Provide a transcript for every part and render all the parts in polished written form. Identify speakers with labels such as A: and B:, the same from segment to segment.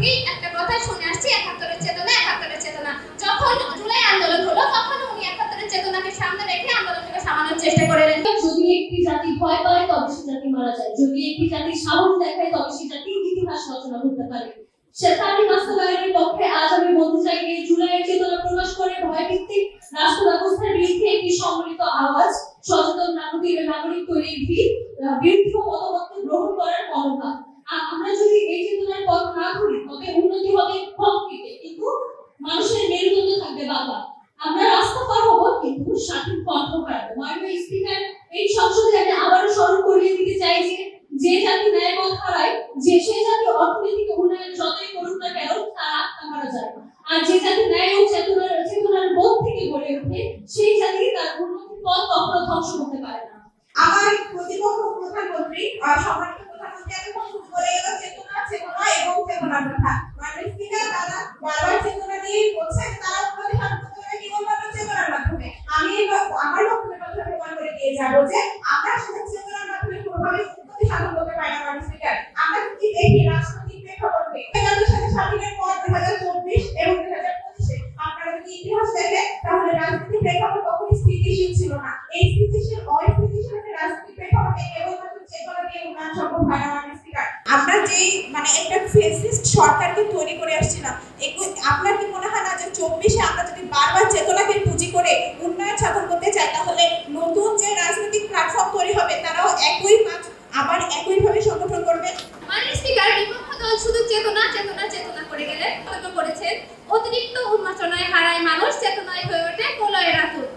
A: থেকেই একটা কথা শুনে আসছি, ৭১-এর চেতনা, ৭১-এর চেতনা। যখন জুলাই আন্দোলন হলো তখন উনি ৭১-এর চেতনাকে সামনে রেখে আন্দোলনকে সামানোর চেষ্টা করেন।
B: যদি একটি জাতি ভয় পায় তবে সে জাতি মারা যায়, যদি একটি জাতি সাহস দেখায় তবে সে জাতি ইতিহাস রচনা করতে পারে। তারই বাস্তবায়নের পক্ষে আজ আমি বলতে চাই এই জুলাইয়ের চেতনা প্রকাশ করে ভয়ভিত্তিক রাষ্ট্র ব্যবস্থার বিরুদ্ধে একটি সম্মিলিত আওয়াজ, সচেতন নাগরিক তৈরির বিরুদ্ধে মতামত গ্রহণ করার ক্ষমতা। আমরা যদি এই চেতনার পথ না ধরি তবে উন্নতি হবে কংক্রিটে, কিন্তু মানুষের মেরুদণ্ড থাকবে বাঁকা। আমরা রাস্তা পার হবো কিন্তু সঠিক পথ হারাবো। মাননীয় স্পিকার, এই সংসদে আমি আবারও স্মরণ করিয়ে দিতে চাই যে জাতি ন্যায় পথ হারায়, সে জাতি অর্থনৈতিক উন্নয়ন যতই করুক না কেন তার আত্মা মারা যায়, আর যে জাতি ন্যায় ও চেতনার বোধ থেকে গড়ে ওঠে সেই জাতি তার উন্নতির পথ কখনো ধ্বংস করতে পারে না।
C: আমার প্রতিপক্ষ প্রধানমন্ত্রী সম্মানিত প্রধানমন্ত্রী এখন বলে গেল চেতনা এবং চেতনার কথা। মাননীয় স্পিকার, তারা বারবার চেতনা দিয়ে বলছেন তারা উন্নতি সাধন করতে পারে কেবলমাত্র চেতনার মাধ্যমে। আমি আমার বক্তব্যের মাধ্যমে প্রমাণ করে দিয়ে যাবো যে আমরা সেটা চেতনার মাধ্যমে কোনোভাবে উন্নতি সাধন করতে পারি না। মাননীয় স্পিকার, আমরা কি দেখি রাজনৈতিক প্রেক্ষাপটে একাত্তর সালে স্বাধীনের পর 2024 এবং 2025 আপনারা যদি ইতিহাস দেখেন তাহলে রাজনৈতিক প্রেক্ষাপট কখনোই স্থিতিশীল ছিল না। এই স্থিতিশীল অস্থিতিশীল রাজনৈতিক প্রেক্ষাপটে কেবলমাত্র চেতনা দিয়ে উন্নয়ন সম্ভব হয় না। মাননীয় স্পিকার, আমরা যেই একটা ফেসিস্ট সরকারকে তৈরি করে আসছিলাম, আপনার কি মনে হয় না যে 24-এ আমরা যদি বারবার চেতনাকে পুঁজি করে উন্নয়ন সাধন করতে চাই তাহলে নতুন যে রাজনৈতিক প্ল্যাটফর্ম তৈরি হবে তারাও আবার একইভাবে সংগঠন করবে?
A: মাননীয় স্পিকার, বিপক্ষ দল শুধু চেতনা চেতনা চেতনা করে গেলে মন্তব্য করেছেন, অতিরিক্ত উন্মাচনায় হারায় মানুষ, চেতনায় হয়ে ওঠে প্রলয়ের আতুর।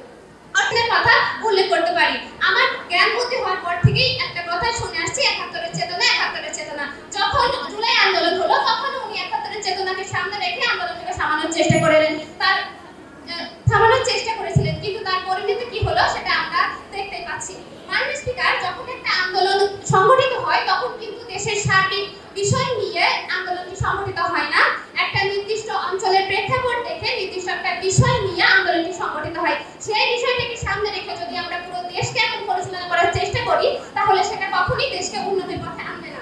A: অর্থের কথা উল্লেখ করতে পারি। আমার জ্ঞান বুদ্ধি হওয়ার পর থেকেই একটা কথা শুনে আসছি, ৭১-এর চেতনা, ৭১-এর চেতনা। যখন জুলাই আন্দোলন হলো তখন উনি ৭১-এর চেতনাকে সামনে রেখে আন্দোলনকে সামানোর চেষ্টা করেন, থামানোর চেষ্টা করেছিলেন, কিন্তু তার পরিণতি কি হলো সেটা আমরা দেখতেই পাচ্ছি। মাননীয় স্পিকার, যখন একটা আন্দোলন সংগঠিত হয় তখন কিন্তু দেশের সার্বিক বিষয় নিয়ে আন্দোলনটি সংগঠিত হয় না, একটা নির্দিষ্ট অঞ্চলের প্রেক্ষাপট দেখে নির্দিষ্ট একটা বিষয় নিয়ে আন্দোলনটি সংগঠিত হয়। সেই বিষয়টাকে সামনে রেখে যদি আমরা পুরো দেশকে এখন পরিচালনা করার চেষ্টা করি তাহলে সেটা কখনোই দেশকে উন্নতির পথে আনবে না।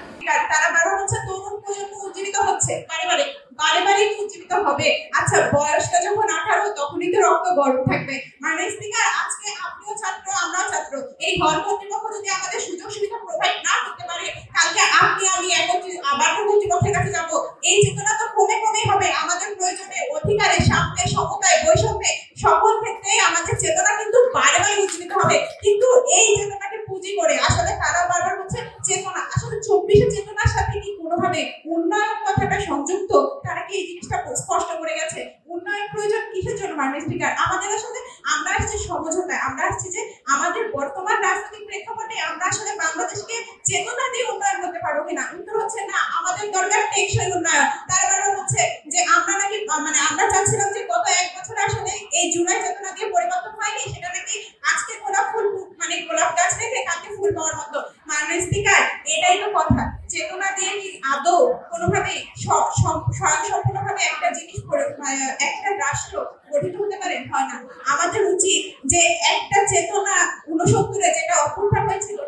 C: তারা বারবার হচ্ছে তরুণ প্রজন্ম উজ্জীবিত হচ্ছে, বারে উজ্জীবিত হবে। আচ্ছা, বয়সটা যখন 18 তখনই তো রক্ত গরম থাকবে। মাননীয় স্পিকার, আজকে আপনিও ছাত্র, আমরাও ছাত্র, এই কর্তৃপক্ষ যদি আমাদের সুযোগ সুবিধা প্রোভাইড না করতে পারে, কালকে আপনি আমি আবার কর্তৃপক্ষের কাছে যাবো। এই চেতনা তো কমেই হবে। আমাদের প্রয়োজনে অধিকারে, সাম্যে, সমতায়, বৈষম্যে সকল ক্ষেত্রে আমাদের চেতনা কিন্তু বারে উজ্জীবিত হবে। কিন্তু এই চেতনাকে পুঁজি করে আসলে তারা বারবার হচ্ছে চেতনা, আসলে 24-এর চেতনার সাথে কি কোনোভাবে উন্নয়ন কথাটা সংযুক্ত? তারা কি এই জিনিসটা স্পষ্ট করে গেছে? উন্নয়ন প্রয়োজন কিসের জন্য? মাননীয় স্পিকার, আমাদের আসলে আমরা আসছি সমঝোতায়, আমরা আসছি যে আমাদের বর্তমান রাজনৈতিক প্রেক্ষাপটে আমরা আসলে বাংলাদেশকে চেতনা দিয়ে উন্নয়ন করতে পারবো কিনা। উত্তর হচ্ছে না, আমাদের দরকার টেকসই উন্নয়ন। তার বারবার হচ্ছে যে আমরা নাকি আমরা চাচ্ছিলাম যে গত 1 বছরে আসলে এই জুলাই চেতনা দিয়ে পরিবর্তন হয়নি, সেটা নাকি আজকে গোলাপ ফুল গোলাপ গাছ রেখে কালকে ফুল পাওয়ার মতো। মাননীয় স্পিকার, এটাই তো কথা। চেতনা দিয়ে কি আদৌ কোনোভাবে স্বয়ংসম্পূর্ণভাবে একটা জিনিস একটা রাষ্ট্র গঠিত হতে পারে? হয় না। আমাদের উচিত যে একটা চেতনা 69-এ যেটা অভ্যুত্থান হয়েছিল